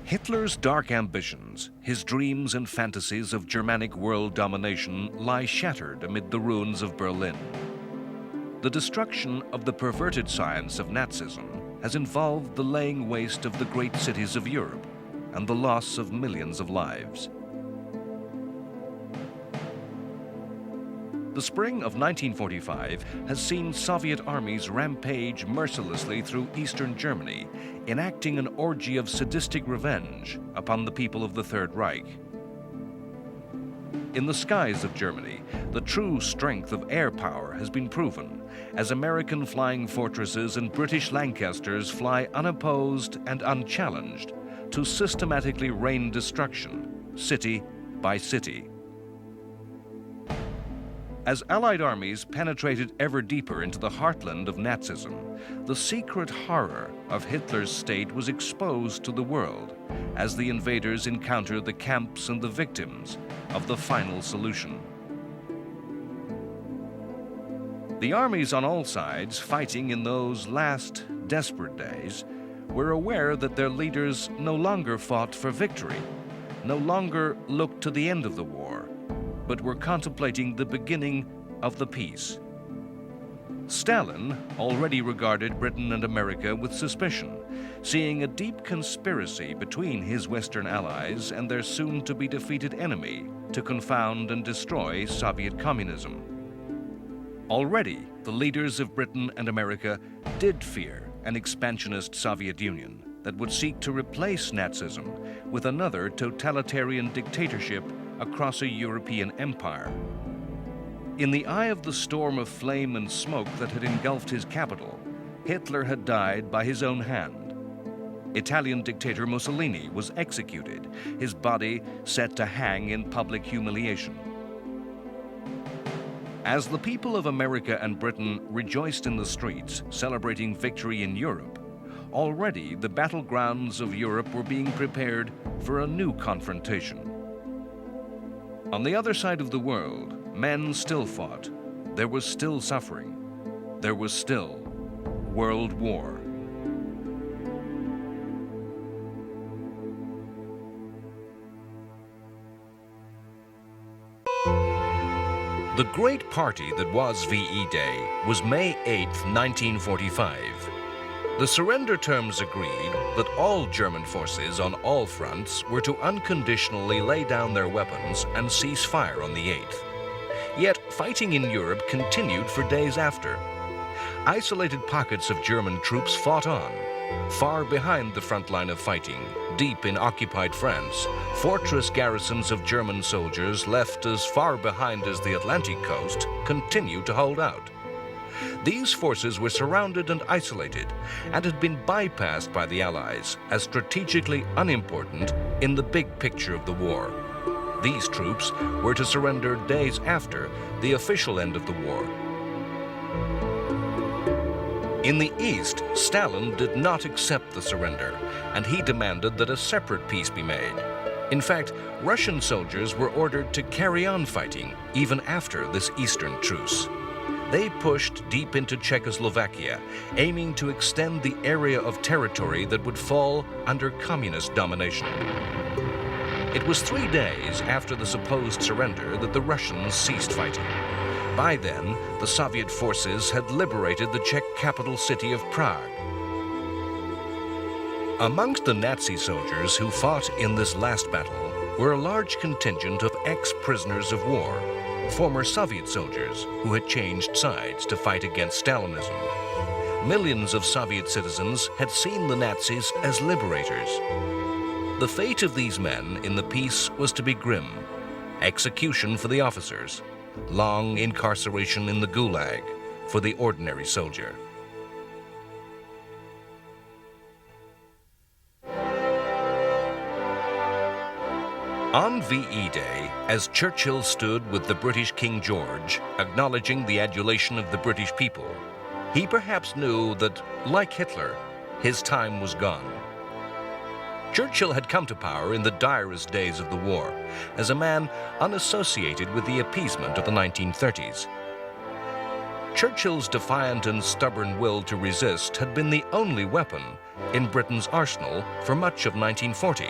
Hitler's dark ambitions, his dreams and fantasies of Germanic world domination lie shattered amid the ruins of Berlin. The destruction of the perverted science of Nazism has involved the laying waste of the great cities of Europe and the loss of millions of lives. The spring of 1945 has seen Soviet armies rampage mercilessly through eastern Germany, enacting an orgy of sadistic revenge upon the people of the Third Reich. In the skies of Germany, the true strength of air power has been proven, as American flying fortresses and British Lancasters fly unopposed and unchallenged to systematically rain destruction, city by city. As Allied armies penetrated ever deeper into the heartland of Nazism, the secret horror of Hitler's state was exposed to the world as the invaders encountered the camps and the victims of the final solution. The armies on all sides fighting in those last desperate days were aware that their leaders no longer fought for victory, no longer looked to the end of the war, but were contemplating the beginning of the peace. Stalin already regarded Britain and America with suspicion, seeing a deep conspiracy between his Western allies and their soon-to-be defeated enemy to confound and destroy Soviet communism. Already, the leaders of Britain and America did fear an expansionist Soviet Union that would seek to replace Nazism with another totalitarian dictatorship across a European empire. In the eye of the storm of flame and smoke that had engulfed his capital, Hitler had died by his own hand. Italian dictator Mussolini was executed, his body set to hang in public humiliation. As the people of America and Britain rejoiced in the streets, celebrating victory in Europe, already the battlegrounds of Europe were being prepared for a new confrontation. On the other side of the world, men still fought. There was still suffering. There was still World War. The great party that was VE Day was May 8, 1945. The surrender terms agreed that all German forces on all fronts were to unconditionally lay down their weapons and cease fire on the 8th. Yet fighting in Europe continued for days after. Isolated pockets of German troops fought on. Far behind the front line of fighting, deep in occupied France, fortress garrisons of German soldiers left as far behind as the Atlantic coast continued to hold out. These forces were surrounded and isolated and had been bypassed by the Allies as strategically unimportant in the big picture of the war. These troops were to surrender days after the official end of the war. In the East, Stalin did not accept the surrender, and he demanded that a separate peace be made. In fact, Russian soldiers were ordered to carry on fighting even after this Eastern truce. They pushed deep into Czechoslovakia, aiming to extend the area of territory that would fall under communist domination. It was 3 days after the supposed surrender that the Russians ceased fighting. By then, the Soviet forces had liberated the Czech capital city of Prague. Amongst the Nazi soldiers who fought in this last battle were a large contingent of ex-prisoners of war, former Soviet soldiers who had changed sides to fight against Stalinism. Millions of Soviet citizens had seen the Nazis as liberators. The fate of these men in the peace was to be grim: execution for the officers, long incarceration in the Gulag for the ordinary soldier. On VE Day, as Churchill stood with the British King George, acknowledging the adulation of the British people, he perhaps knew that, like Hitler, his time was gone. Churchill had come to power in the direst days of the war, as a man unassociated with the appeasement of the 1930s. Churchill's defiant and stubborn will to resist had been the only weapon in Britain's arsenal for much of 1940.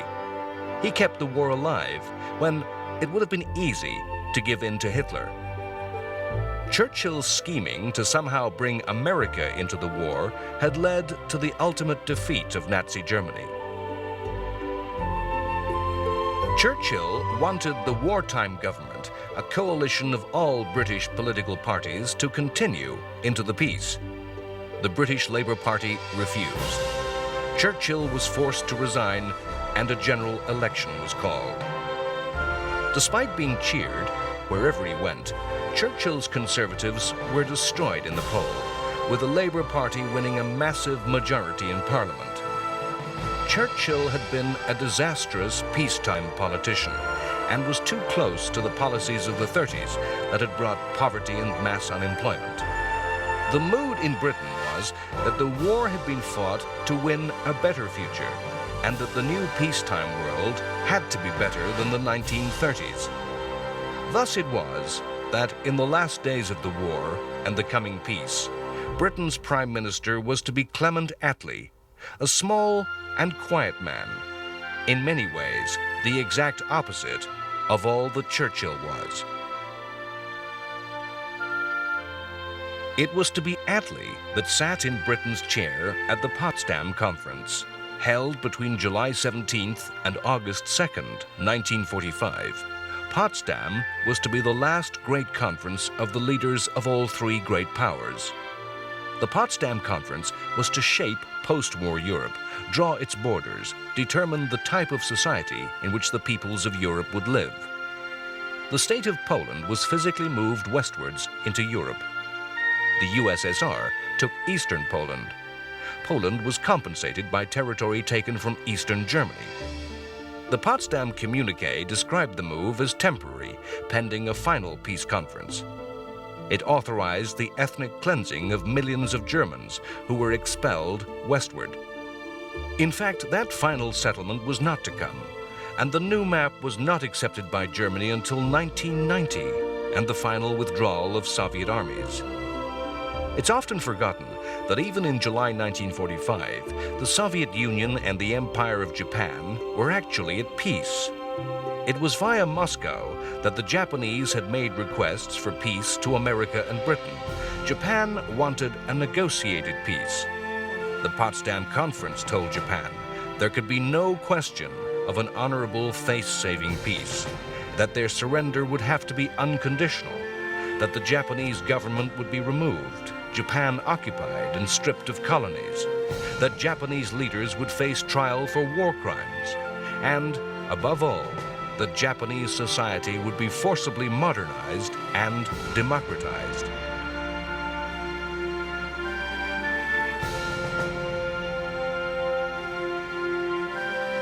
He kept the war alive when it would have been easy to give in to Hitler. Churchill's scheming to somehow bring America into the war had led to the ultimate defeat of Nazi Germany. Churchill wanted the wartime government, a coalition of all British political parties, to continue into the peace. The British Labour Party refused. Churchill was forced to resign, and a general election was called. Despite being cheered wherever he went, Churchill's Conservatives were destroyed in the poll, with the Labour Party winning a massive majority in Parliament. Churchill had been a disastrous peacetime politician and was too close to the policies of the 30s that had brought poverty and mass unemployment. The mood in Britain was that the war had been fought to win a better future, and that the new peacetime world had to be better than the 1930s. Thus it was that in the last days of the war and the coming peace, Britain's Prime Minister was to be Clement Attlee, a small and quiet man, in many ways the exact opposite of all that Churchill was. It was to be Attlee that sat in Britain's chair at the Potsdam Conference, held between July 17th and August 2nd, 1945. Potsdam was to be the last great conference of the leaders of all three great powers. The Potsdam Conference was to shape post-war Europe, draw its borders, determine the type of society in which the peoples of Europe would live. The state of Poland was physically moved westwards into Europe. The USSR took eastern Poland. Poland was compensated by territory taken from eastern Germany. The Potsdam Communique described the move as temporary, pending a final peace conference. It authorized the ethnic cleansing of millions of Germans who were expelled westward. In fact, that final settlement was not to come, and the new map was not accepted by Germany until 1990 and the final withdrawal of Soviet armies. It's often forgotten that even in July 1945, the Soviet Union and the Empire of Japan were actually at peace. It was via Moscow that the Japanese had made requests for peace to America and Britain. Japan wanted a negotiated peace. The Potsdam Conference told Japan there could be no question of an honorable, face-saving peace, that their surrender would have to be unconditional, that the Japanese government would be removed, Japan occupied and stripped of colonies, that Japanese leaders would face trial for war crimes, and, above all, that Japanese society would be forcibly modernized and democratized.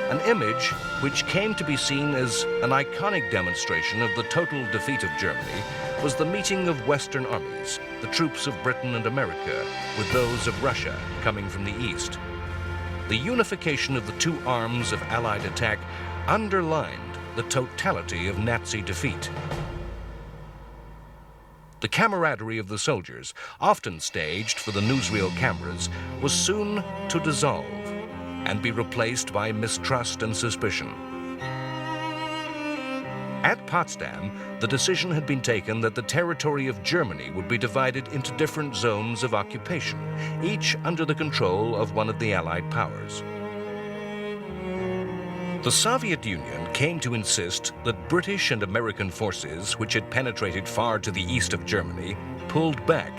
An image which came to be seen as an iconic demonstration of the total defeat of Germany was the meeting of Western armies, the troops of Britain and America, with those of Russia coming from the east. The unification of the two arms of Allied attack underlined the totality of Nazi defeat. The camaraderie of the soldiers, often staged for the newsreel cameras, was soon to dissolve and be replaced by mistrust and suspicion. At Potsdam, the decision had been taken that the territory of Germany would be divided into different zones of occupation, each under the control of one of the Allied powers. The Soviet Union came to insist that British and American forces, which had penetrated far to the east of Germany, pulled back,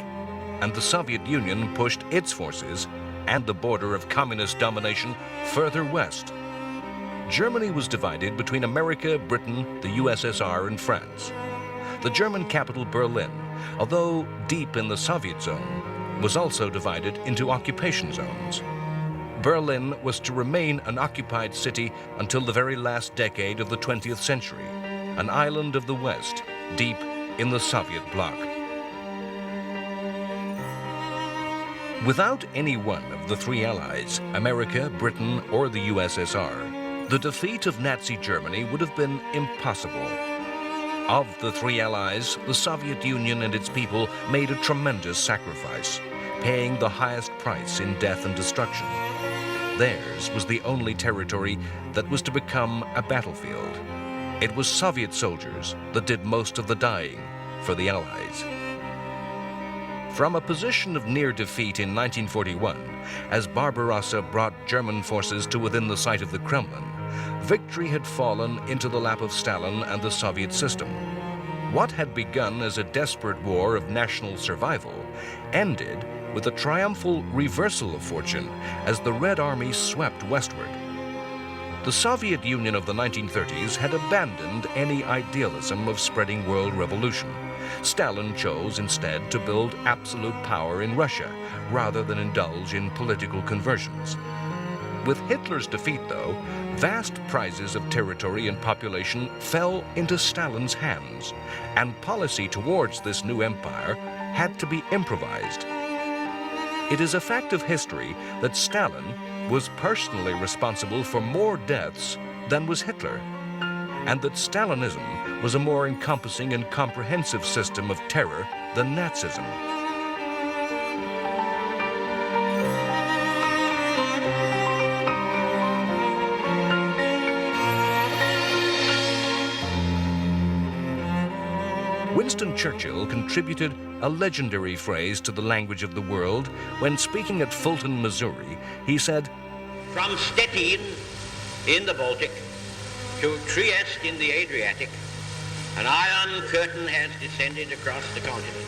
and the Soviet Union pushed its forces and the border of communist domination further west. Germany was divided between America, Britain, the USSR, and France. The German capital, Berlin, although deep in the Soviet zone, was also divided into occupation zones. Berlin was to remain an occupied city until the very last decade of the 20th century, an island of the West, deep in the Soviet bloc. Without any one of the three allies, America, Britain, or the USSR, the defeat of Nazi Germany would have been impossible. Of the three allies, the Soviet Union and its people made a tremendous sacrifice, paying the highest price in death and destruction. Theirs was the only territory that was to become a battlefield. It was Soviet soldiers that did most of the dying for the Allies. From a position of near defeat in 1941, as Barbarossa brought German forces to within the sight of the Kremlin, victory had fallen into the lap of Stalin and the Soviet system. What had begun as a desperate war of national survival ended with a triumphal reversal of fortune as the Red Army swept westward. The Soviet Union of the 1930s had abandoned any idealism of spreading world revolution. Stalin chose instead to build absolute power in Russia rather than indulge in political conversions. With Hitler's defeat, though, vast prizes of territory and population fell into Stalin's hands, and policy towards this new empire had to be improvised. It is a fact of history that Stalin was personally responsible for more deaths than was Hitler, and that Stalinism was a more encompassing and comprehensive system of terror than Nazism. Winston Churchill contributed a legendary phrase to the language of the world when speaking at Fulton, Missouri. He said, "From Stettin in the Baltic to Trieste in the Adriatic, an iron curtain has descended across the continent."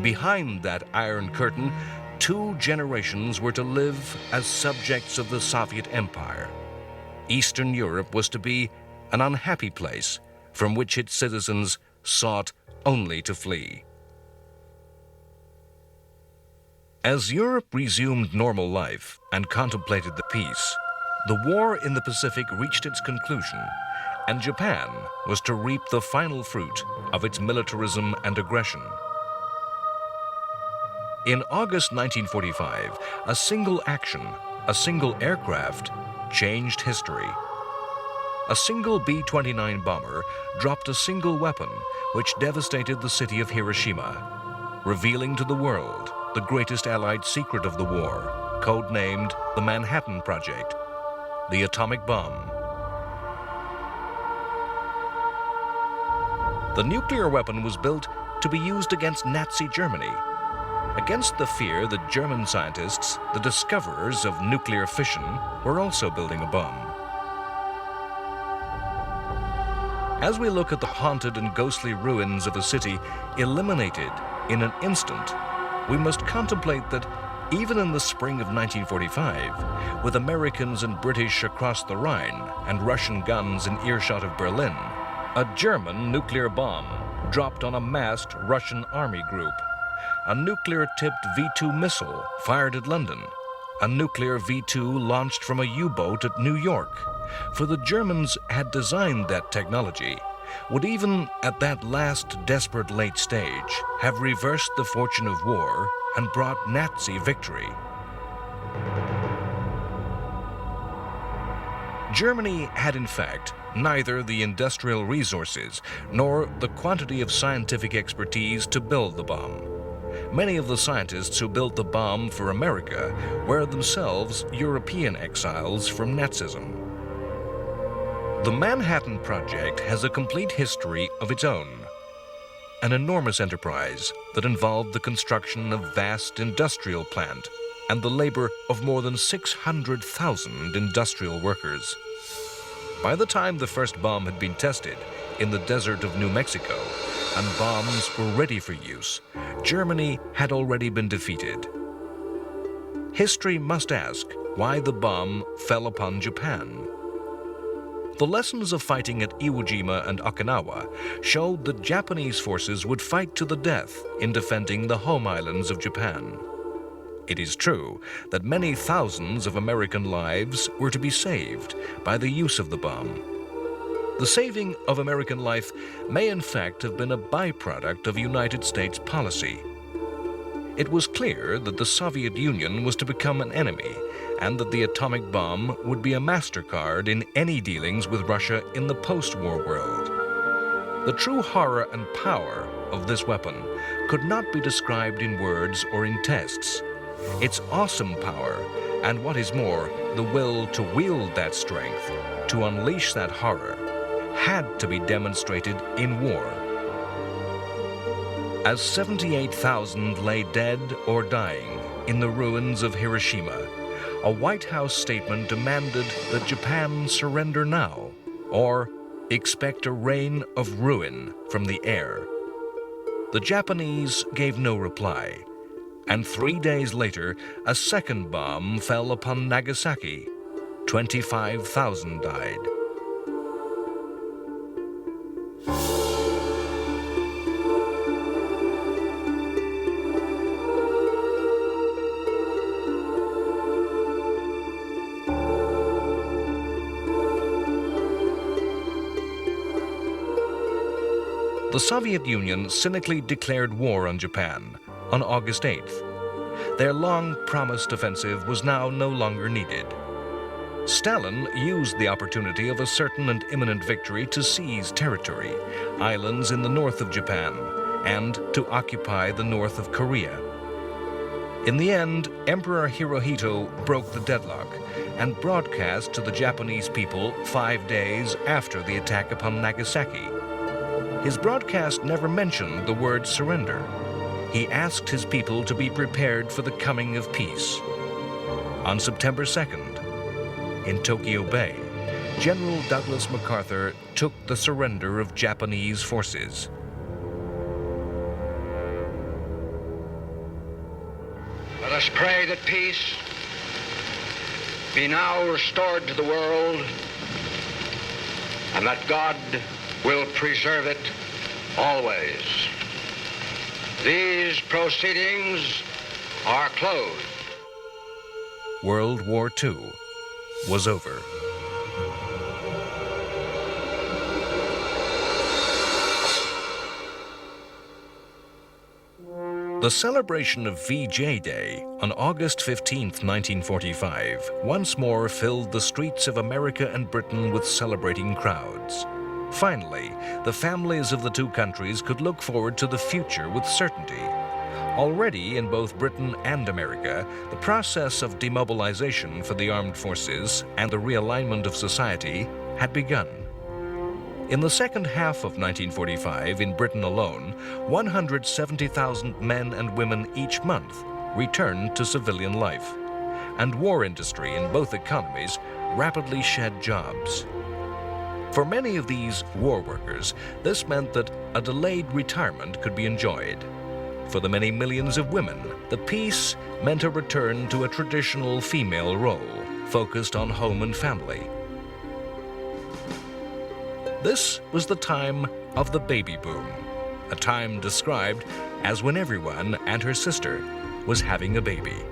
Behind that iron curtain, 2 generations were to live as subjects of the Soviet Empire. Eastern Europe was to be an unhappy place from which its citizens sought only to flee. As Europe resumed normal life and contemplated the peace, the war in the Pacific reached its conclusion, and Japan was to reap the final fruit of its militarism and aggression. In August 1945, a single action, a single aircraft, changed history. A single B-29 bomber dropped a single weapon which devastated the city of Hiroshima, revealing to the world the greatest Allied secret of the war, codenamed the Manhattan Project, the atomic bomb. The nuclear weapon was built to be used against Nazi Germany, against the fear that German scientists, the discoverers of nuclear fission, were also building a bomb. As we look at the haunted and ghostly ruins of a city eliminated in an instant, we must contemplate that even in the spring of 1945, with Americans and British across the Rhine and Russian guns in earshot of Berlin, a German nuclear bomb dropped on a masked Russian army group, a nuclear-tipped V-2 missile fired at London, a nuclear V-2 launched from a U-boat at New York. For the Germans had designed that technology, would even at that last desperate late stage have reversed the fortune of war and brought Nazi victory. Germany had in fact neither the industrial resources nor the quantity of scientific expertise to build the bomb. Many of the scientists who built the bomb for America were themselves European exiles from Nazism. The Manhattan Project has a complete history of its own. An enormous enterprise that involved the construction of a vast industrial plant and the labor of more than 600,000 industrial workers. By the time the first bomb had been tested in the desert of New Mexico and bombs were ready for use, Germany had already been defeated. History must ask why the bomb fell upon Japan. The lessons of fighting at Iwo Jima and Okinawa showed that Japanese forces would fight to the death in defending the home islands of Japan. It is true that many thousands of American lives were to be saved by the use of the bomb. The saving of American life may in fact have been a byproduct of United States policy. It was clear that the Soviet Union was to become an enemy and that the atomic bomb would be a MasterCard in any dealings with Russia in the post-war world. The true horror and power of this weapon could not be described in words or in tests. Its awesome power, and what is more, the will to wield that strength, to unleash that horror, had to be demonstrated in war. As 78,000 lay dead or dying in the ruins of Hiroshima, a White House statement demanded that Japan surrender now, or expect a rain of ruin from the air. The Japanese gave no reply, and 3 days later, a second bomb fell upon Nagasaki. 25,000 died. The Soviet Union cynically declared war on Japan on August 8th. Their long-promised offensive was now no longer needed. Stalin used the opportunity of a certain and imminent victory to seize territory, islands in the north of Japan, and to occupy the north of Korea. In the end, Emperor Hirohito broke the deadlock and broadcast to the Japanese people 5 days after the attack upon Nagasaki. His broadcast never mentioned the word surrender. He asked his people to be prepared for the coming of peace. On September 2nd, in Tokyo Bay, General Douglas MacArthur took the surrender of Japanese forces. Let us pray that peace be now restored to the world, and that God will preserve it always. These proceedings are closed. World War II was over. The celebration of VJ Day on August 15, 1945, once more filled the streets of America and Britain with celebrating crowds. Finally, the families of the two countries could look forward to the future with certainty. Already in both Britain and America, the process of demobilization for the armed forces and the realignment of society had begun. In the second half of 1945, in Britain alone, 170,000 men and women each month returned to civilian life, and war industry in both economies rapidly shed jobs. For many of these war workers, this meant that a delayed retirement could be enjoyed. For the many millions of women, the peace meant a return to a traditional female role, focused on home and family. This was the time of the baby boom, a time described as when everyone and her sister was having a baby.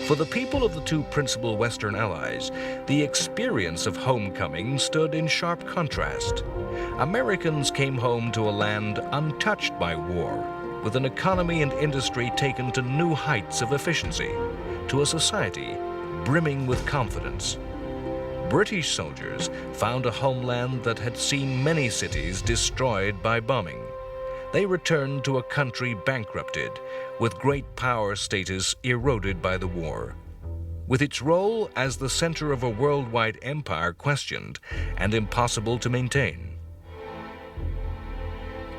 For the people of the two principal Western allies, the experience of homecoming stood in sharp contrast. Americans came home to a land untouched by war, with an economy and industry taken to new heights of efficiency, to a society brimming with confidence. British soldiers found a homeland that had seen many cities destroyed by bombing. They returned to a country bankrupted, with great power status eroded by the war, with its role as the center of a worldwide empire questioned and impossible to maintain.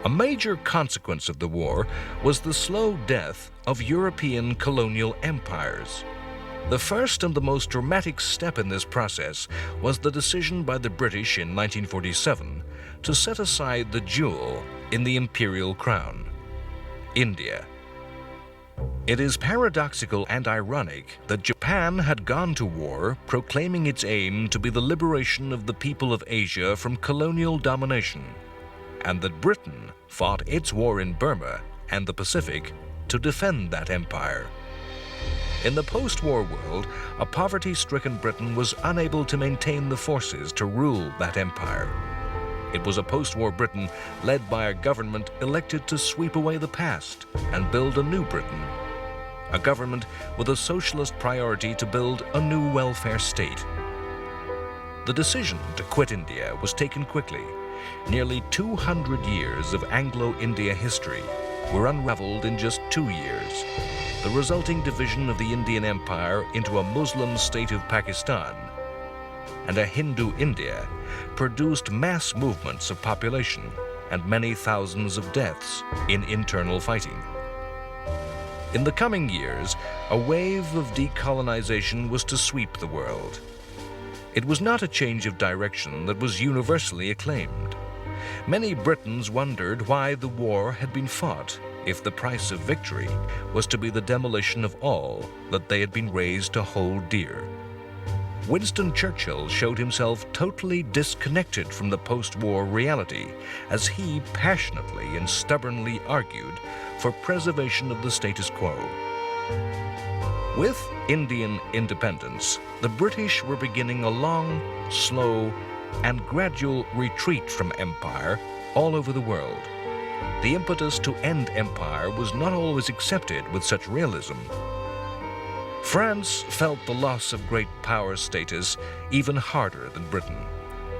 A major consequence of the war was the slow death of European colonial empires. The first and the most dramatic step in this process was the decision by the British in 1947 to set aside the jewel in the imperial crown, India. It is paradoxical and ironic that Japan had gone to war proclaiming its aim to be the liberation of the people of Asia from colonial domination, and that Britain fought its war in Burma and the Pacific to defend that empire. In the post-war world, a poverty-stricken Britain was unable to maintain the forces to rule that empire. It was a post-war Britain led by a government elected to sweep away the past and build a new Britain. A government with a socialist priority to build a new welfare state. The decision to quit India was taken quickly. Nearly 200 years of Anglo-India history were unraveled in just 2 years. The resulting division of the Indian Empire into a Muslim state of Pakistan and a Hindu India produced mass movements of population and many thousands of deaths in internal fighting. In the coming years, a wave of decolonization was to sweep the world. It was not a change of direction that was universally acclaimed. Many Britons wondered why the war had been fought if the price of victory was to be the demolition of all that they had been raised to hold dear. Winston Churchill showed himself totally disconnected from the post-war reality as he passionately and stubbornly argued for preservation of the status quo. With Indian independence, the British were beginning a long, slow, and gradual retreat from empire all over the world. The impetus to end empire was not always accepted with such realism. France felt the loss of great power status even harder than Britain.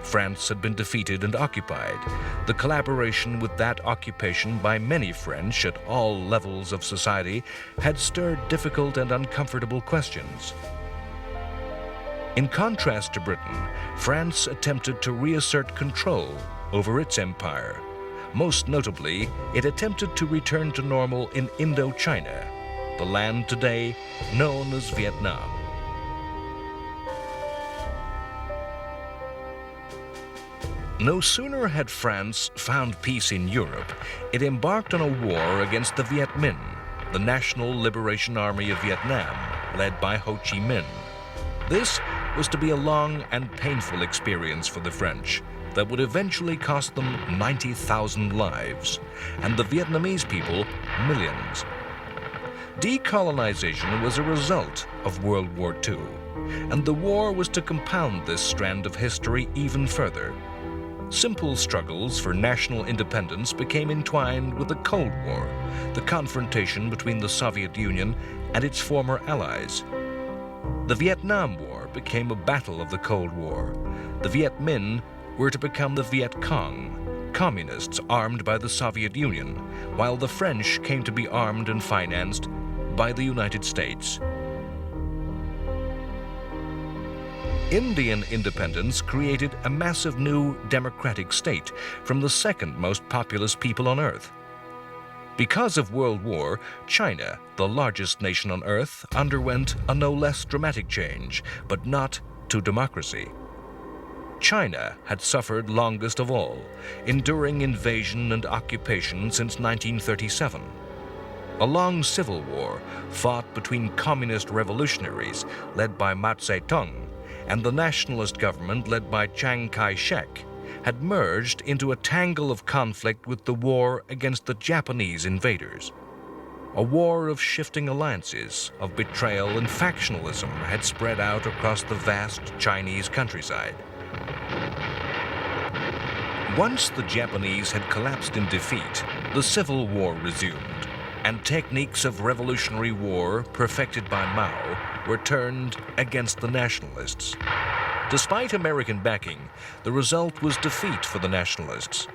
France had been defeated and occupied. The collaboration with that occupation by many French at all levels of society had stirred difficult and uncomfortable questions. In contrast to Britain, France attempted to reassert control over its empire. Most notably, it attempted to return to normal in Indochina, the land today known as Vietnam. No sooner had France found peace in Europe, it embarked on a war against the Viet Minh, the National Liberation Army of Vietnam, led by Ho Chi Minh. This was to be a long and painful experience for the French that would eventually cost them 90,000 lives, and the Vietnamese people millions. Decolonization was a result of World War II, and the war was to compound this strand of history even further. Simple struggles for national independence became entwined with the Cold War, the confrontation between the Soviet Union and its former allies. The Vietnam War became a battle of the Cold War. The Viet Minh were to become the Viet Cong, communists armed by the Soviet Union, while the French came to be armed and financed by the United States. Indian independence created a massive new democratic state from the second most populous people on Earth. Because of World War, China, the largest nation on Earth, underwent a no less dramatic change, but not to democracy. China had suffered longest of all, enduring invasion and occupation since 1937. A long civil war fought between communist revolutionaries led by Mao Zedong and the nationalist government led by Chiang Kai-shek had merged into a tangle of conflict with the war against the Japanese invaders. A war of shifting alliances, of betrayal and factionalism had spread out across the vast Chinese countryside. Once the Japanese had collapsed in defeat, the Civil War resumed, and techniques of revolutionary war perfected by Mao were turned against the nationalists. Despite American backing, the result was defeat for the nationalists.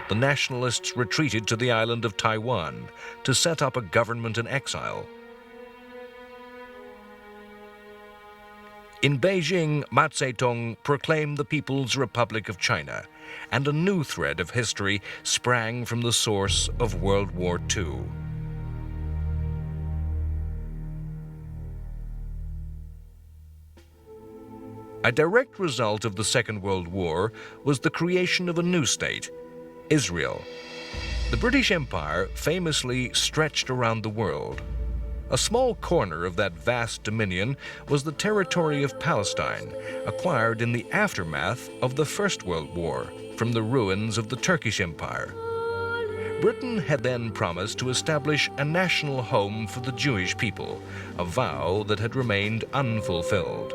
The nationalists retreated to the island of Taiwan to set up a government in exile. In Beijing, Mao Zedong proclaimed the People's Republic of China, and a new thread of history sprang from the source of World War II. A direct result of the Second World War was the creation of a new state, Israel. The British Empire famously stretched around the world. A small corner of that vast dominion was the territory of Palestine, acquired in the aftermath of the First World War from the ruins of the Turkish Empire. Britain had then promised to establish a national home for the Jewish people, a vow that had remained unfulfilled.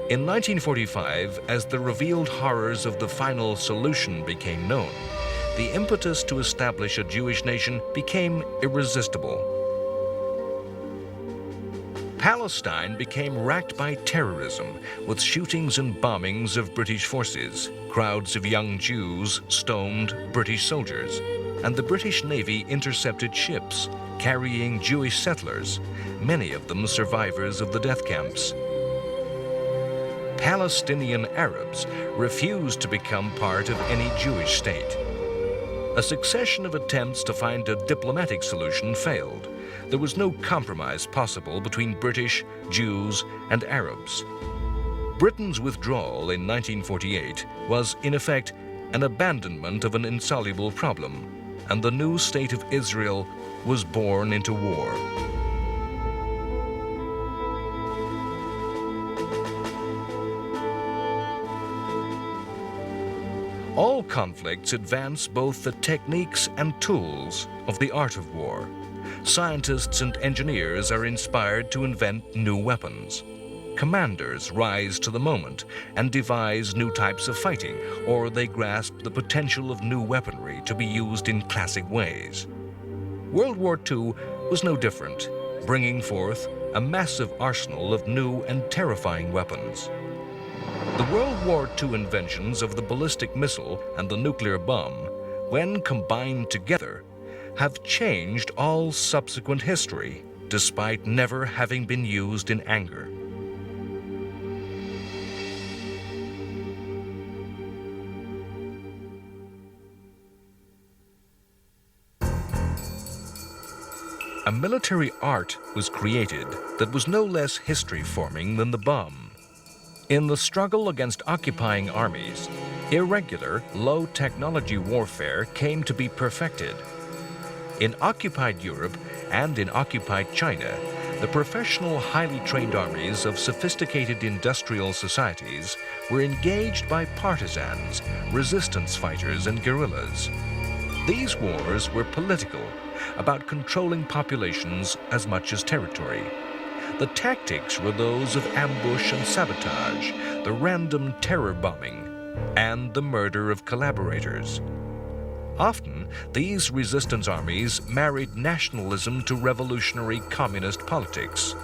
In 1945, as the revealed horrors of the final solution became known, the impetus to establish a Jewish nation became irresistible. Palestine became racked by terrorism, with shootings and bombings of British forces. Crowds of young Jews stoned British soldiers, and the British Navy intercepted ships carrying Jewish settlers, many of them survivors of the death camps. Palestinian Arabs refused to become part of any Jewish state. A succession of attempts to find a diplomatic solution failed. There was no compromise possible between British, Jews, and Arabs. Britain's withdrawal in 1948 was, in effect, an abandonment of an insoluble problem, and the new state of Israel was born into war. All conflicts advance both the techniques and tools of the art of war. Scientists and engineers are inspired to invent new weapons. Commanders rise to the moment and devise new types of fighting, or they grasp the potential of new weaponry to be used in classic ways. World War II was no different, bringing forth a massive arsenal of new and terrifying weapons. The World War II inventions of the ballistic missile and the nuclear bomb, when combined together, have changed all subsequent history, despite never having been used in anger. A military art was created that was no less history-forming than the bomb. In the struggle against occupying armies, irregular, low-technology warfare came to be perfected. In occupied Europe and in occupied China, the professional, highly trained armies of sophisticated industrial societies were engaged by partisans, resistance fighters, and guerrillas. These wars were political, about controlling populations as much as territory. The tactics were those of ambush and sabotage, the random terror bombing, and the murder of collaborators. Often, these resistance armies married nationalism to revolutionary communist politics.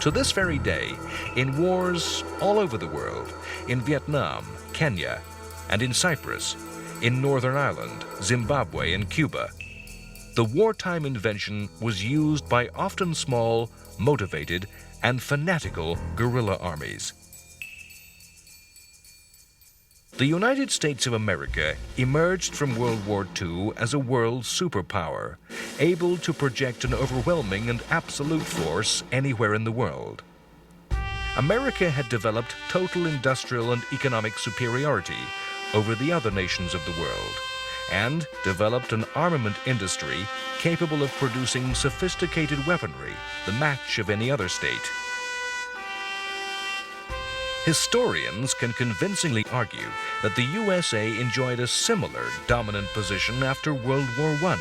To this very day, in wars all over the world, in Vietnam, Kenya, and in Cyprus, in Northern Ireland, Zimbabwe, and Cuba, the wartime invention was used by often small, motivated, and fanatical guerrilla armies. The United States of America emerged from World War II as a world superpower, able to project an overwhelming and absolute force anywhere in the world. America had developed total industrial and economic superiority over the other nations of the world, and developed an armament industry capable of producing sophisticated weaponry, the match of any other state. Historians can convincingly argue that the USA enjoyed a similar dominant position after World War I,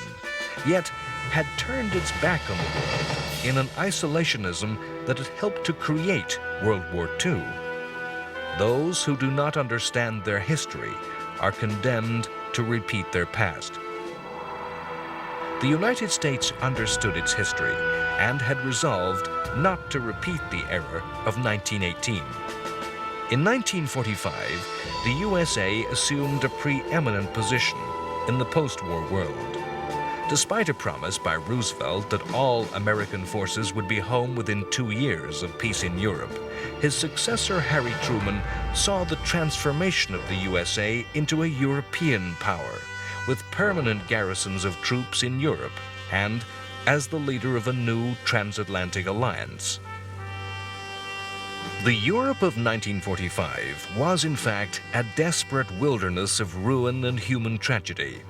yet had turned its back on the world in an isolationism that had helped to create World War II. Those who do not understand their history are condemned to repeat their past. The United States understood its history and had resolved not to repeat the error of 1918. In 1945, the USA assumed a preeminent position in the post-war world. Despite a promise by Roosevelt that all American forces would be home within 2 years of peace in Europe, his successor Harry Truman saw the transformation of the USA into a European power, with permanent garrisons of troops in Europe and as the leader of a new transatlantic alliance. The Europe of 1945 was, in fact, a desperate wilderness of ruin and human tragedy.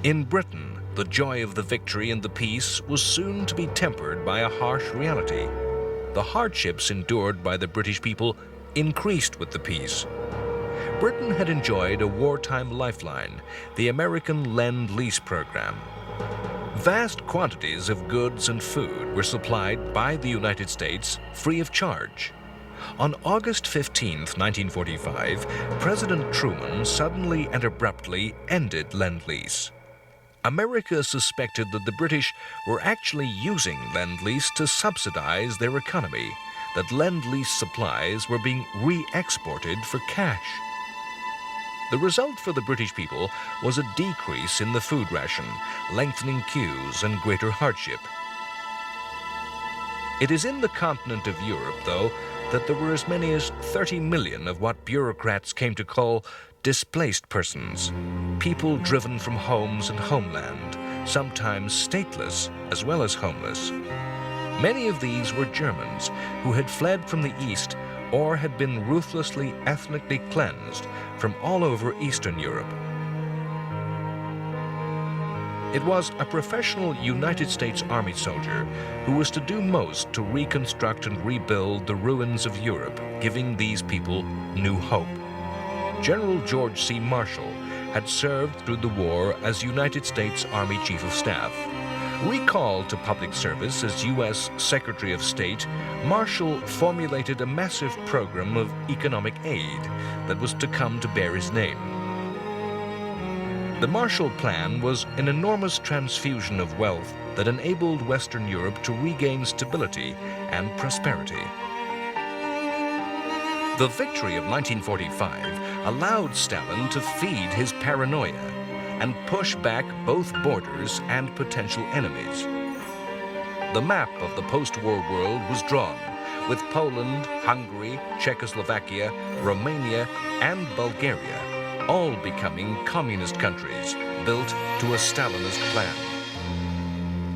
In Britain, the joy of the victory and the peace was soon to be tempered by a harsh reality. The hardships endured by the British people increased with the peace. Britain had enjoyed a wartime lifeline, the American Lend-Lease program. Vast quantities of goods and food were supplied by the United States free of charge. On August 15, 1945, President Truman suddenly and abruptly ended Lend-Lease. America suspected that the British were actually using Lend-Lease to subsidize their economy, that Lend-Lease supplies were being re-exported for cash. The result for the British people was a decrease in the food ration, lengthening queues and greater hardship. It is in the continent of Europe, though, that there were as many as 30 million of what bureaucrats came to call displaced persons, people driven from homes and homeland, sometimes stateless as well as homeless. Many of these were Germans who had fled from the East or had been ruthlessly ethnically cleansed from all over Eastern Europe. It was a professional United States Army soldier who was to do most to reconstruct and rebuild the ruins of Europe, giving these people new hope. General George C. Marshall had served through the war as United States Army Chief of Staff. Recalled to public service as U.S. Secretary of State, Marshall formulated a massive program of economic aid that was to come to bear his name. The Marshall Plan was an enormous transfusion of wealth that enabled Western Europe to regain stability and prosperity. The victory of 1945 allowed Stalin to feed his paranoia and push back both borders and potential enemies. The map of the post-war world was drawn, with Poland, Hungary, Czechoslovakia, Romania, and Bulgaria all becoming communist countries built to a Stalinist plan.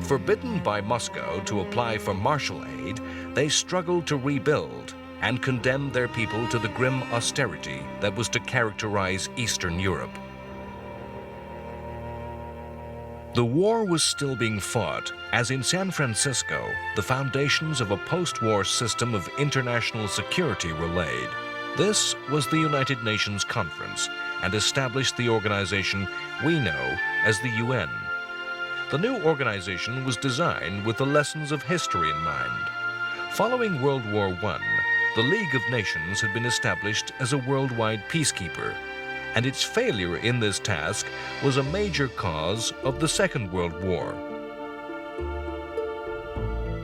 Forbidden by Moscow to apply for Marshall aid, they struggled to rebuild and condemned their people to the grim austerity that was to characterize Eastern Europe. The war was still being fought, as in San Francisco, the foundations of a post-war system of international security were laid. This was the United Nations Conference, and established the organization we know as the UN. The new organization was designed with the lessons of history in mind. Following World War I, the League of Nations had been established as a worldwide peacekeeper, and its failure in this task was a major cause of the Second World War.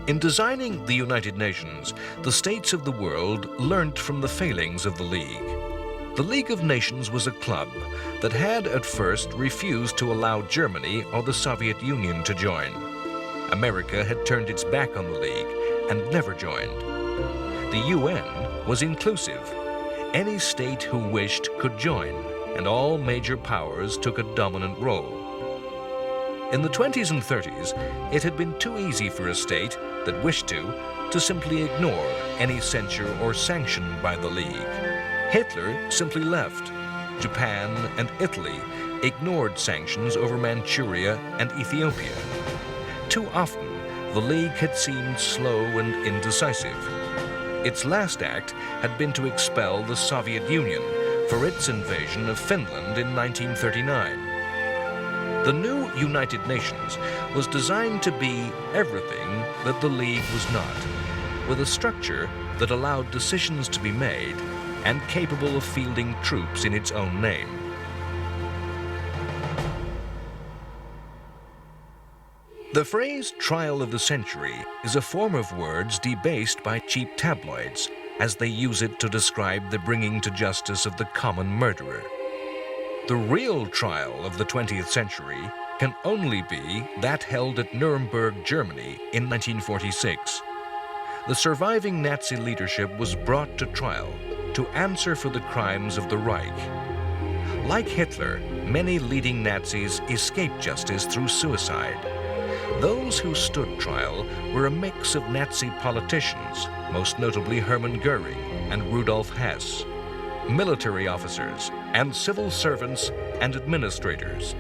In designing the United Nations, the states of the world learnt from the failings of the League. The League of Nations was a club that had at first refused to allow Germany or the Soviet Union to join. America had turned its back on the League and never joined. The UN was inclusive. Any state who wished could join, and all major powers took a dominant role. In the 20s and 30s, it had been too easy for a state that wished to simply ignore any censure or sanction by the League. Hitler simply left. Japan and Italy ignored sanctions over Manchuria and Ethiopia. Too often, the League had seemed slow and indecisive. Its last act had been to expel the Soviet Union for its invasion of Finland in 1939. The new United Nations was designed to be everything that the League was not, with a structure that allowed decisions to be made and capable of fielding troops in its own name. The phrase trial of the century is a form of words debased by cheap tabloids as they use it to describe the bringing to justice of the common murderer. The real trial of the 20th century can only be that held at Nuremberg, Germany in 1946. The surviving Nazi leadership was brought to trial to answer for the crimes of the Reich. Like Hitler, many leading Nazis escaped justice through suicide. Those who stood trial were a mix of Nazi politicians, most notably Hermann Goering and Rudolf Hess, military officers, and civil servants and administrators.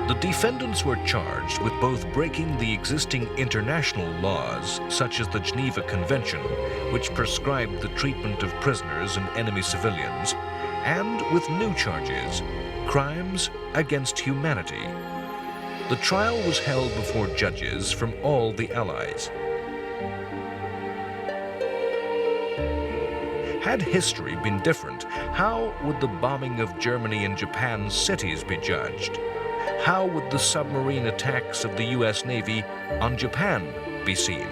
The defendants were charged with both breaking the existing international laws, such as the Geneva Convention, which prescribed the treatment of prisoners and enemy civilians, and with new charges, crimes against humanity. The trial was held before judges from all the Allies. Had history been different, how would the bombing of Germany and Japan's cities be judged? How would the submarine attacks of the U.S. Navy on Japan be seen?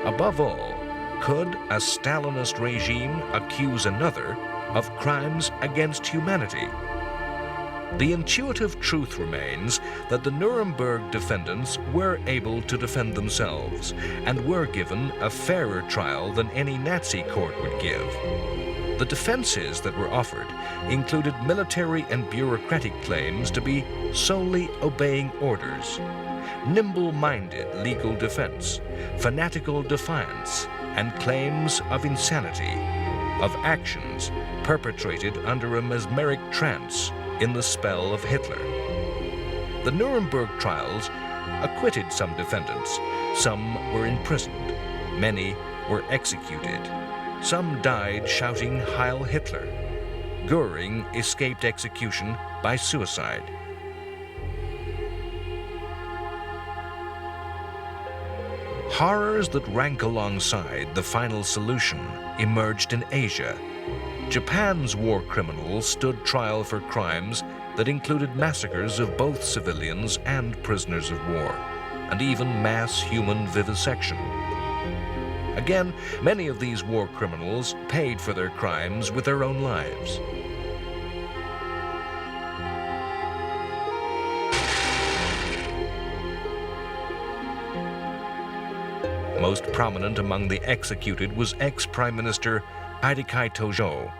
Above all, could a Stalinist regime accuse another of crimes against humanity? The intuitive truth remains that the Nuremberg defendants were able to defend themselves and were given a fairer trial than any Nazi court would give. The defenses that were offered included military and bureaucratic claims to be solely obeying orders, nimble-minded legal defense, fanatical defiance, and claims of insanity, of actions perpetrated under a mesmeric trance in the spell of Hitler. The Nuremberg trials acquitted some defendants. Some were imprisoned. Many were executed. Some died shouting Heil Hitler. Goering escaped execution by suicide. Horrors that rank alongside the final solution emerged in Asia. Japan's war criminals stood trial for crimes that included massacres of both civilians and prisoners of war, and even mass human vivisection. Again, many of these war criminals paid for their crimes with their own lives. Most prominent among the executed was ex-Prime Minister Aidekai Tojo.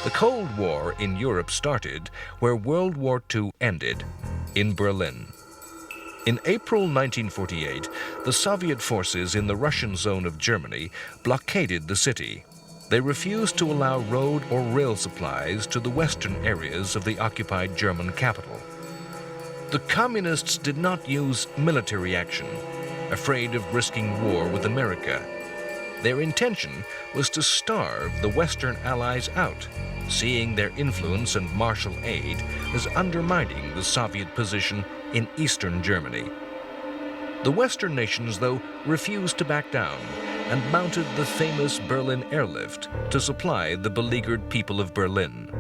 The Cold War in Europe started where World War II ended, in Berlin. In April 1948, the Soviet forces in the Russian zone of Germany blockaded the city. They refused to allow road or rail supplies to the western areas of the occupied German capital. The Communists did not use military action, afraid of risking war with America. Their intention was to starve the Western Allies out, seeing their influence and martial aid as undermining the Soviet position in eastern Germany. The Western nations, though, refused to back down and mounted the famous Berlin airlift to supply the beleaguered people of Berlin.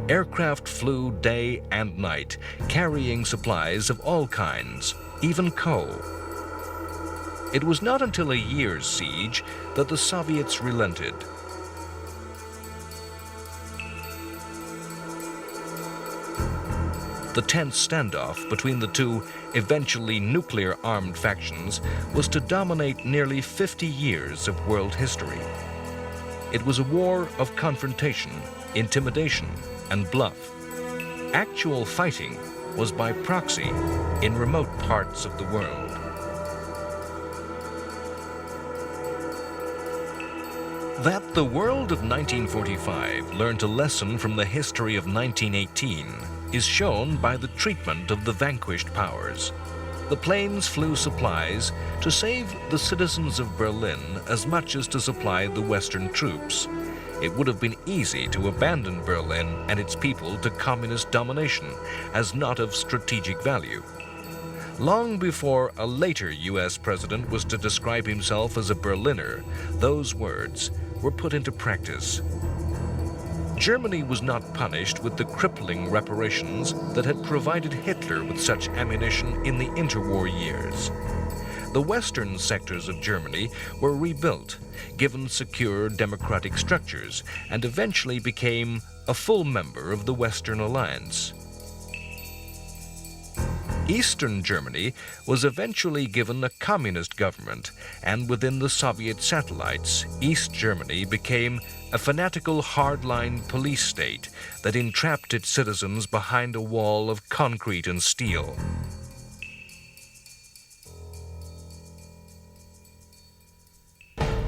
Aircraft flew day and night, carrying supplies of all kinds, even coal. It was not until a year's siege that the Soviets relented. The tense standoff between the two eventually nuclear-armed factions was to dominate nearly 50 years of world history. It was a war of confrontation, intimidation, and bluff. Actual fighting was by proxy in remote parts of the world. That the world of 1945 learned a lesson from the history of 1918 is shown by the treatment of the vanquished powers. The planes flew supplies to save the citizens of Berlin as much as to supply the Western troops. It would have been easy to abandon Berlin and its people to communist domination as not of strategic value. Long before a later U.S. president was to describe himself as a Berliner, those words were put into practice. Germany was not punished with the crippling reparations that had provided Hitler with such ammunition in the interwar years. The western sectors of Germany were rebuilt, given secure democratic structures, and eventually became a full member of the Western Alliance. Eastern Germany was eventually given a communist government, and within the Soviet satellites, East Germany became a fanatical hardline police state that entrapped its citizens behind a wall of concrete and steel.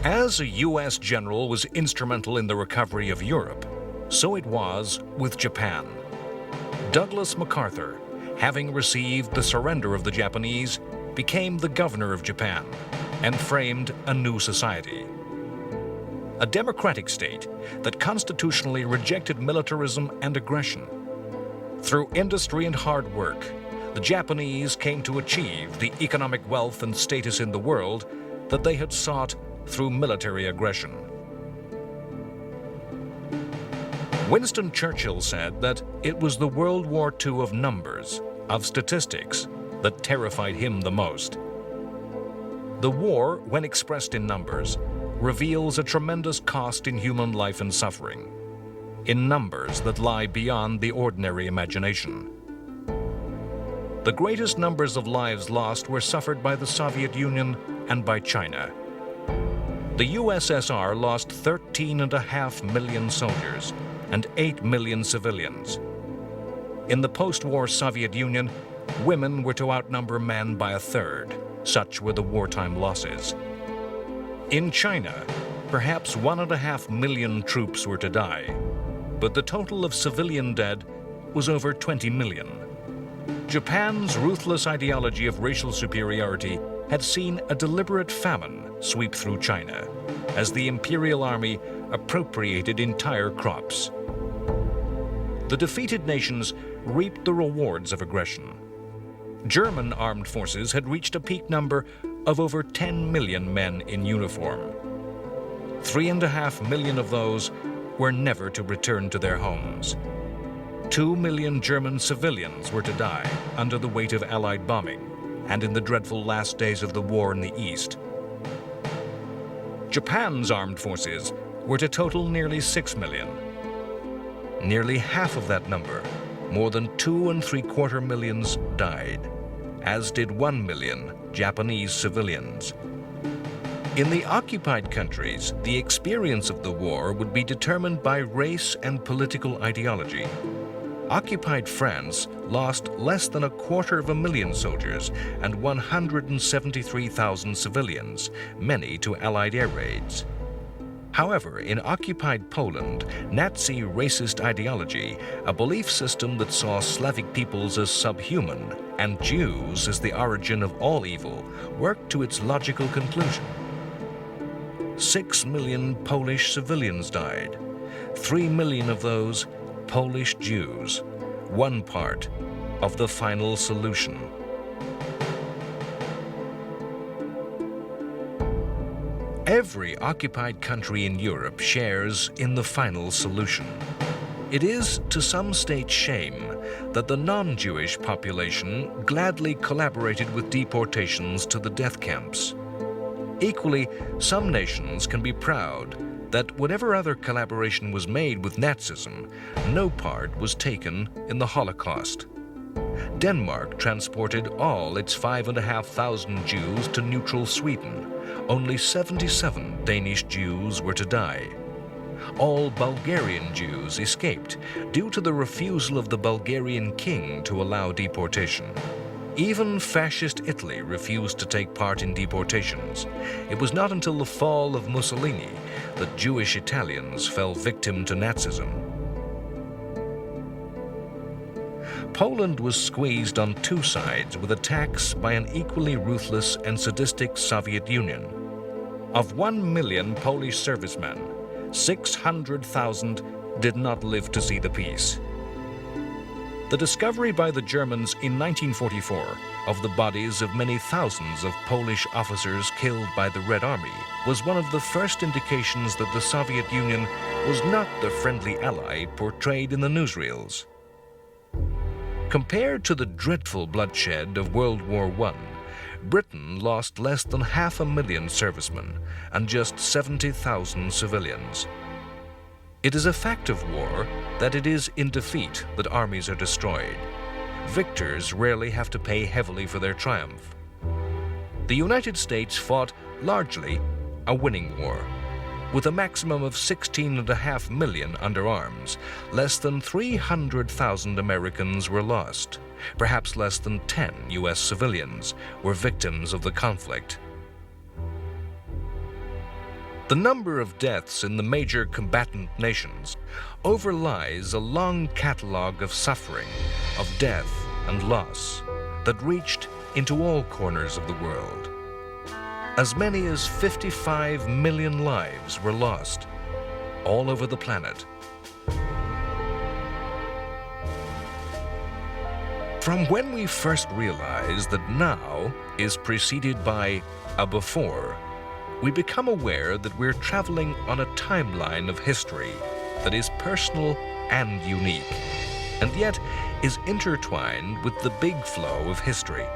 As a U.S. general was instrumental in the recovery of Europe, so it was with Japan. Douglas MacArthur, having received the surrender of the Japanese, became the governor of Japan and framed a new society. A democratic state that constitutionally rejected militarism and aggression. Through industry and hard work, the Japanese came to achieve the economic wealth and status in the world that they had sought through military aggression. Winston Churchill said that it was the World War II of numbers, of statistics, that terrified him the most. The war, when expressed in numbers, reveals a tremendous cost in human life and suffering, in numbers that lie beyond the ordinary imagination. The greatest numbers of lives lost were suffered by the Soviet Union and by China. The USSR lost 13.5 million soldiers and 8 million civilians. In the post-war Soviet Union, women were to outnumber men by a third. Such were the wartime losses. In China, perhaps 1.5 million troops were to die, but the total of civilian dead was over 20 million. Japan's ruthless ideology of racial superiority had seen a deliberate famine sweep through China as the imperial army appropriated entire crops. The defeated nations reaped the rewards of aggression. German armed forces had reached a peak number of over 10 million men in uniform. 3.5 million of those were never to return to their homes. 2 million German civilians were to die under the weight of Allied bombing and in the dreadful last days of the war in the East. Japan's armed forces were to total nearly 6 million. Nearly half of that number, more than 2.75 million, died, as did 1 million Japanese civilians. In the occupied countries, the experience of the war would be determined by race and political ideology. Occupied France lost less than 250,000 soldiers and 173,000 civilians, many to Allied air raids. However, in occupied Poland, Nazi racist ideology, a belief system that saw Slavic peoples as subhuman and Jews as the origin of all evil, worked to its logical conclusion. 6 million Polish civilians died, 3 million of those Polish Jews, one part of the final solution. Every occupied country in Europe shares in the final solution. It is, to some states' shame, that the non-Jewish population gladly collaborated with deportations to the death camps. Equally, some nations can be proud that whatever other collaboration was made with Nazism, no part was taken in the Holocaust. Denmark transported all its 5,500 Jews to neutral Sweden. Only 77 Danish Jews were to die. All Bulgarian Jews escaped due to the refusal of the Bulgarian king to allow deportation. Even fascist Italy refused to take part in deportations. It was not until the fall of Mussolini that Jewish Italians fell victim to Nazism. Poland was squeezed on two sides with attacks by an equally ruthless and sadistic Soviet Union. Of 1 million Polish servicemen, 600,000 did not live to see the peace. The discovery by the Germans in 1944 of the bodies of many thousands of Polish officers killed by the Red Army was one of the first indications that the Soviet Union was not the friendly ally portrayed in the newsreels. Compared to the dreadful bloodshed of World War I, Britain lost less than 500,000 servicemen and just 70,000 civilians. It is a fact of war that it is in defeat that armies are destroyed. Victors rarely have to pay heavily for their triumph. The United States fought largely a winning war. With a maximum of 16.5 million under arms, less than 300,000 Americans were lost. Perhaps less than 10 U.S. civilians were victims of the conflict. The number of deaths in the major combatant nations overlies a long catalogue of suffering, of death and loss that reached into all corners of the world. As many as 55 million lives were lost all over the planet. From when we first realize that now is preceded by a before, we become aware that we're traveling on a timeline of history that is personal and unique, and yet is intertwined with the big flow of history.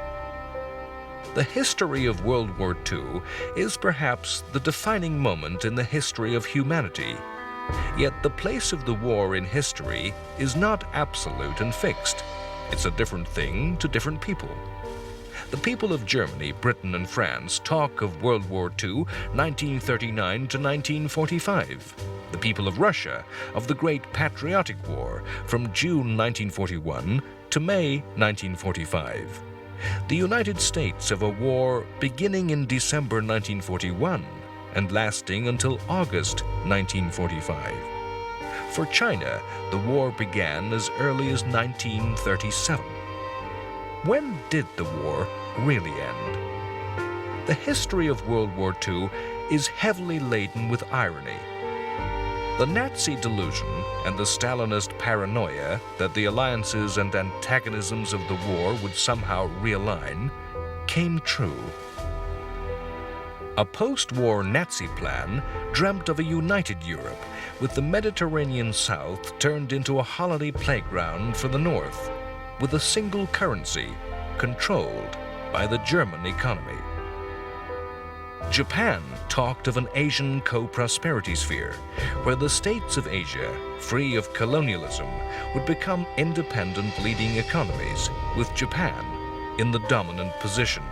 The history of World War II is perhaps the defining moment in the history of humanity. Yet the place of the war in history is not absolute and fixed. It's a different thing to different people. The people of Germany, Britain, and France talk of World War II, 1939 to 1945. The people of Russia of the Great Patriotic War from June 1941 to May 1945. The United States of a war beginning in December 1941 and lasting until August 1945. For China, the war began as early as 1937. When did the war really end? The history of World War II is heavily laden with irony. The Nazi delusion and the Stalinist paranoia that the alliances and antagonisms of the war would somehow realign came true. A post-war Nazi plan dreamt of a united Europe, with the Mediterranean South turned into a holiday playground for the North, with a single currency controlled by the German economy. Japan talked of an Asian co-prosperity sphere, where the states of Asia, free of colonialism, would become independent leading economies, with Japan in the dominant position.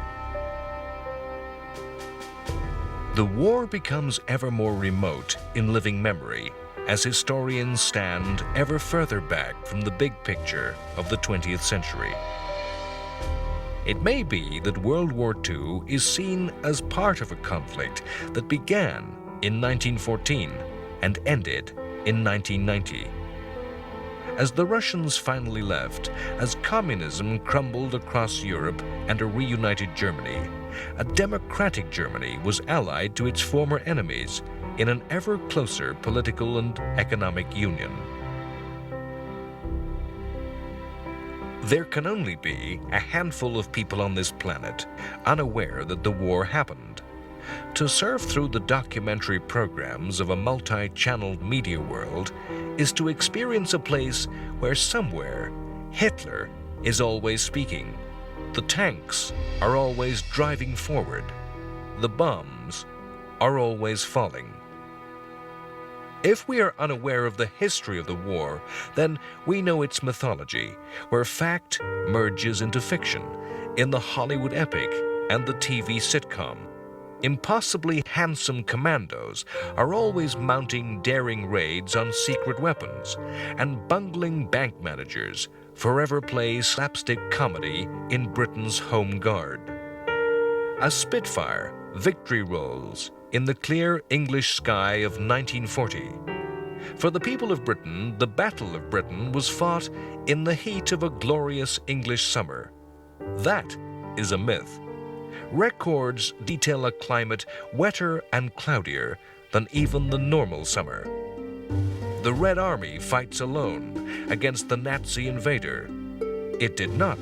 The war becomes ever more remote in living memory as historians stand ever further back from the big picture of the 20th century. It may be that World War II is seen as part of a conflict that began in 1914 and ended in 1990. As the Russians finally left, as communism crumbled across Europe and a reunited Germany, a democratic Germany was allied to its former enemies in an ever closer political and economic union. There can only be a handful of people on this planet unaware that the war happened. To surf through the documentary programs of a multi-channeled media world is to experience a place where somewhere Hitler is always speaking, the tanks are always driving forward, the bombs are always falling. If we are unaware of the history of the war, then we know its mythology, where fact merges into fiction, in the Hollywood epic and the TV sitcom. Impossibly handsome commandos are always mounting daring raids on secret weapons, and bungling bank managers forever play slapstick comedy in Britain's Home Guard. A Spitfire victory rolls in the clear English sky of 1940. For the people of Britain, the Battle of Britain was fought in the heat of a glorious English summer. That is a myth. Records detail a climate wetter and cloudier than even the normal summer. The Red Army fights alone against the Nazi invader. It did not.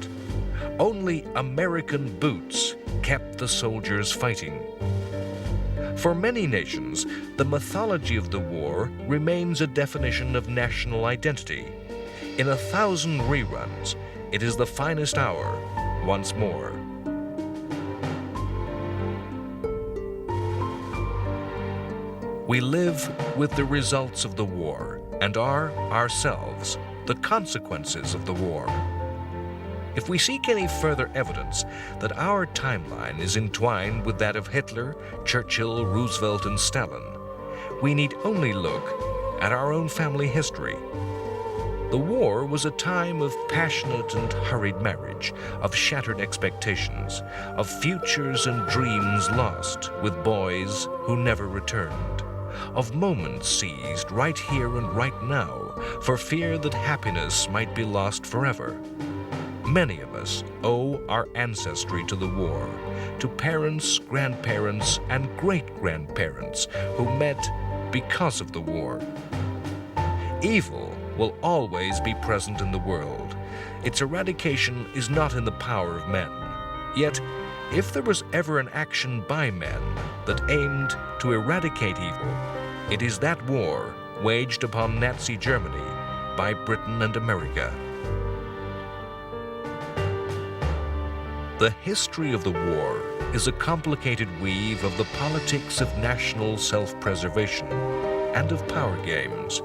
Only American boots kept the soldiers fighting. For many nations, the mythology of the war remains a definition of national identity. In 1,000 reruns, it is the finest hour once more. We live with the results of the war and are, ourselves, the consequences of the war. If we seek any further evidence that our timeline is entwined with that of Hitler, Churchill, Roosevelt, and Stalin, we need only look at our own family history. The war was a time of passionate and hurried marriage, of shattered expectations, of futures and dreams lost with boys who never returned, of moments seized right here and right now for fear that happiness might be lost forever. Many of us owe our ancestry to the war, to parents, grandparents, and great-grandparents who met because of the war. Evil will always be present in the world, Its eradication is not in the power of men. Yet, if there was ever an action by men that aimed to eradicate evil, it is that war waged upon Nazi Germany by Britain and America. The history of the war is a complicated weave of the politics of national self-preservation and of power games.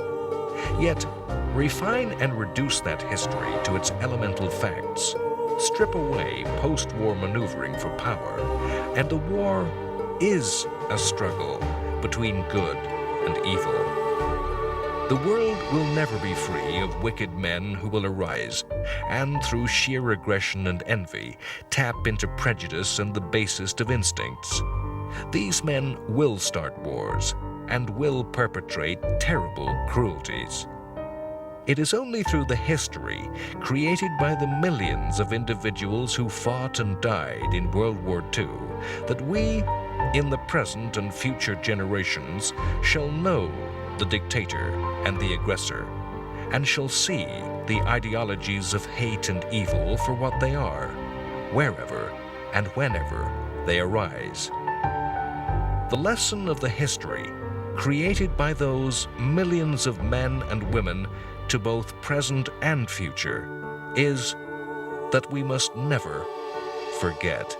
Yet, refine and reduce that history to its elemental facts, strip away post-war maneuvering for power, and the war is a struggle between good and evil. The world will never be free of wicked men who will arise and, through sheer aggression and envy, tap into prejudice and the basest of instincts. These men will start wars and will perpetrate terrible cruelties. It is only through the history created by the millions of individuals who fought and died in World War II that we, in the present and future generations, shall know the dictator and the aggressor, and shall see the ideologies of hate and evil for what they are, wherever and whenever they arise. The lesson of the history created by those millions of men and women to both present and future is that we must never forget.